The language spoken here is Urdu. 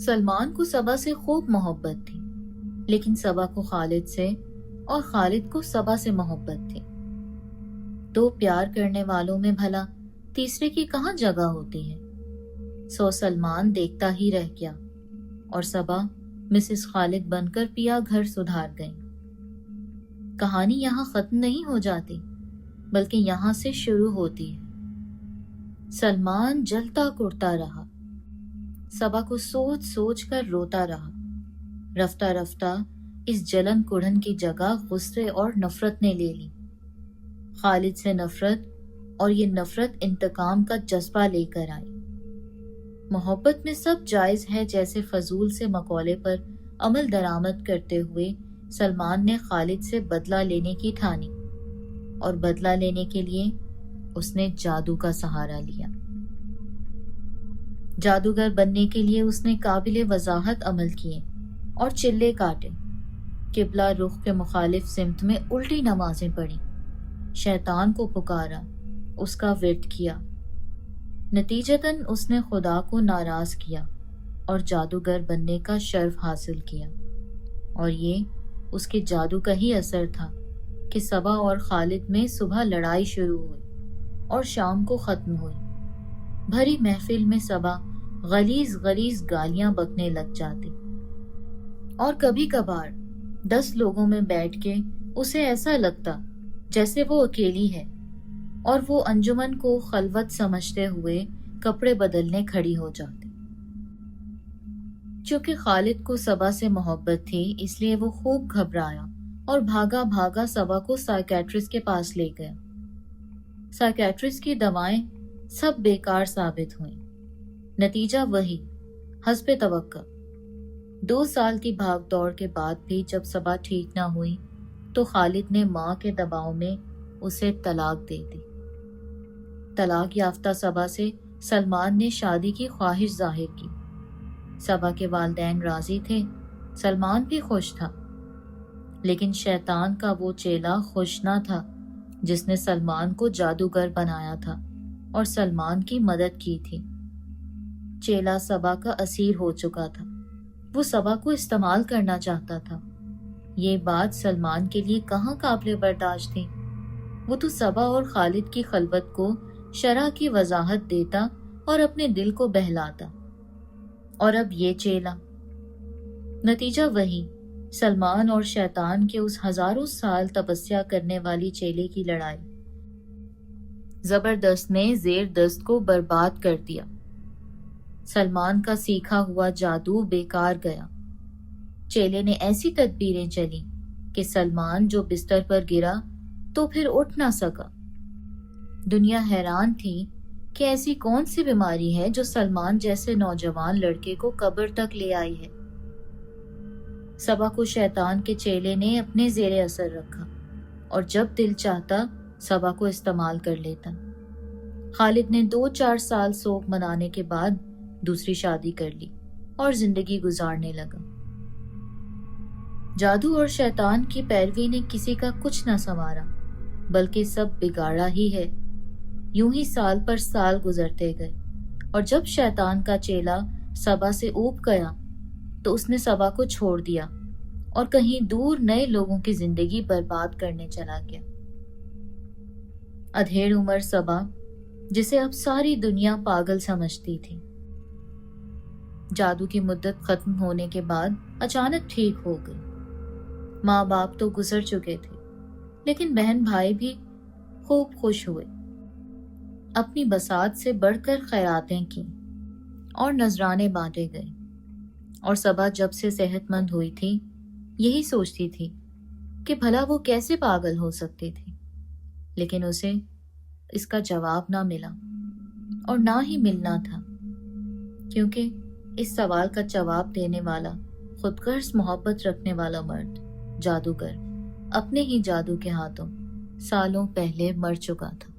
سلمان کو صبا سے خوب محبت تھی، لیکن صبا کو خالد سے اور خالد کو صبا سے محبت تھی۔ دو پیار کرنے والوں میں بھلا تیسرے کی کہاں جگہ ہوتی ہے؟ سو سلمان دیکھتا ہی رہ گیا اور صبا مسز خالد بن کر پیا گھر سدھار گئی۔ کہانی یہاں ختم نہیں ہو جاتی، بلکہ یہاں سے شروع ہوتی ہے۔ سلمان جلتا کڑتا رہا، صبا کو سوچ سوچ کر روتا رہا۔ رفتہ رفتہ اس جلن کڑھن کی جگہ غصے اور نفرت نے لے لی۔ خالد سے نفرت، اور یہ نفرت انتقام کا جذبہ لے کر آئی۔ محبت میں سب جائز ہے جیسے فضول سے مقولے پر عمل درآمد کرتے ہوئے سلمان نے خالد سے بدلہ لینے کی ٹھانی، اور بدلہ لینے کے لیے اس نے جادو کا سہارا لیا۔ جادوگر بننے کے لیے اس نے قابل وضاحت عمل کیے اور چلے کاٹے، قبلہ رخ کے مخالف سمت میں الٹی نمازیں پڑھی، شیطان کو پکارا، اس کا ورد کیا۔ نتیجتاً اس نے خدا کو ناراض کیا اور جادوگر بننے کا شرف حاصل کیا۔ اور یہ اس کے جادو کا ہی اثر تھا کہ صبا اور خالد میں صبح لڑائی شروع ہوئی اور شام کو ختم ہوئی۔ بھری محفل میں صبا غلیظ غلیظ گالیاں بکنے لگ جاتی، اور کبھی کبھار 10 لوگوں میں بیٹھ کے اسے ایسا لگتا جیسے وہ اکیلی ہے، اور وہ انجمن کو خلوت سمجھتے ہوئے کپڑے بدلنے کھڑی ہو جاتی۔ چونکہ خالد کو صبا سے محبت تھی، اس لیے وہ خوب گھبرایا اور بھاگا بھاگا صبا کو سائیکیٹرسٹ کے پاس لے گیا۔ سائیکیٹرسٹ کی دوائیں سب بیکار ثابت ہوئیں۔ نتیجہ وہی، حسب توقع۔ 2 سال کی بھاگ دوڑ کے بعد بھی جب صبا ٹھیک نہ ہوئی تو خالد نے ماں کے دباؤ میں اسے طلاق دے دی۔ طلاق یافتہ صبا سے سلمان نے شادی کی خواہش ظاہر کی۔ صبا کے والدین راضی تھے، سلمان بھی خوش تھا، لیکن شیطان کا وہ چیلا خوش نہ تھا جس نے سلمان کو جادوگر بنایا تھا اور سلمان کی مدد کی تھی۔ چیلا صبا کا اسیر ہو چکا تھا، وہ صبا کو استعمال کرنا چاہتا تھا۔ یہ بات سلمان کے لیے کہاں قابل برداشت تھی۔ وہ تو صبا اور خالد کی خلوت کو شرع کی وضاحت دیتا اور اپنے دل کو بہلاتا، اور اب یہ چیلا۔ نتیجہ وہی، سلمان اور شیطان کے اس ہزاروں سال تپسیا کرنے والی چیلے کی لڑائی۔ زبردست نے زیر دست کو برباد کر دیا۔ سلمان کا سیکھا ہوا جادو بیکار گیا۔ چیلے نے ایسی تدبیریں چلی کہ سلمان جو بستر پر گرا تو پھر اٹھ نہ سکا۔ دنیا حیران تھی کہ ایسی کون سی بیماری ہے جو سلمان جیسے نوجوان لڑکے کو قبر تک لے آئی ہے۔ صبا کو شیطان کے چیلے نے اپنے زیر اثر رکھا، اور جب دل چاہتا صبا کو استعمال کر لیتا۔ خالد نے 2-4 سال سوگ منانے کے بعد دوسری شادی کر لی اور زندگی گزارنے لگا۔ جادو اور شیطان کی پیروی نے کسی کا کچھ نہ سنوارا، بلکہ سب بگاڑا ہی ہے۔ یوں ہی سال پر سال گزرتے گئے، اور جب شیطان کا چیلا صبا سے اوب گیا تو اس نے صبا کو چھوڑ دیا اور کہیں دور نئے لوگوں کی زندگی برباد کرنے چلا گیا۔ ادھیڑ عمر صبا، جسے اب ساری دنیا پاگل سمجھتی تھی، جادو کی مدت ختم ہونے کے بعد اچانک ٹھیک ہو گئی۔ ماں باپ تو گزر چکے تھے، لیکن بہن بھائی بھی خوب خوش ہوئے۔ اپنی بساط سے بڑھ کر خیراتیں کی اور نذرانے بانٹے گئے، اور صبا جب سے صحت مند ہوئی تھی یہی سوچتی تھی کہ بھلا وہ کیسے پاگل ہو سکتی تھی، لیکن اسے اس کا جواب نہ ملا، اور نہ ہی ملنا تھا، کیونکہ اس سوال کا جواب دینے والا خود غرض محبت رکھنے والا مرد، جادوگر، اپنے ہی جادو کے ہاتھوں سالوں پہلے مر چکا تھا۔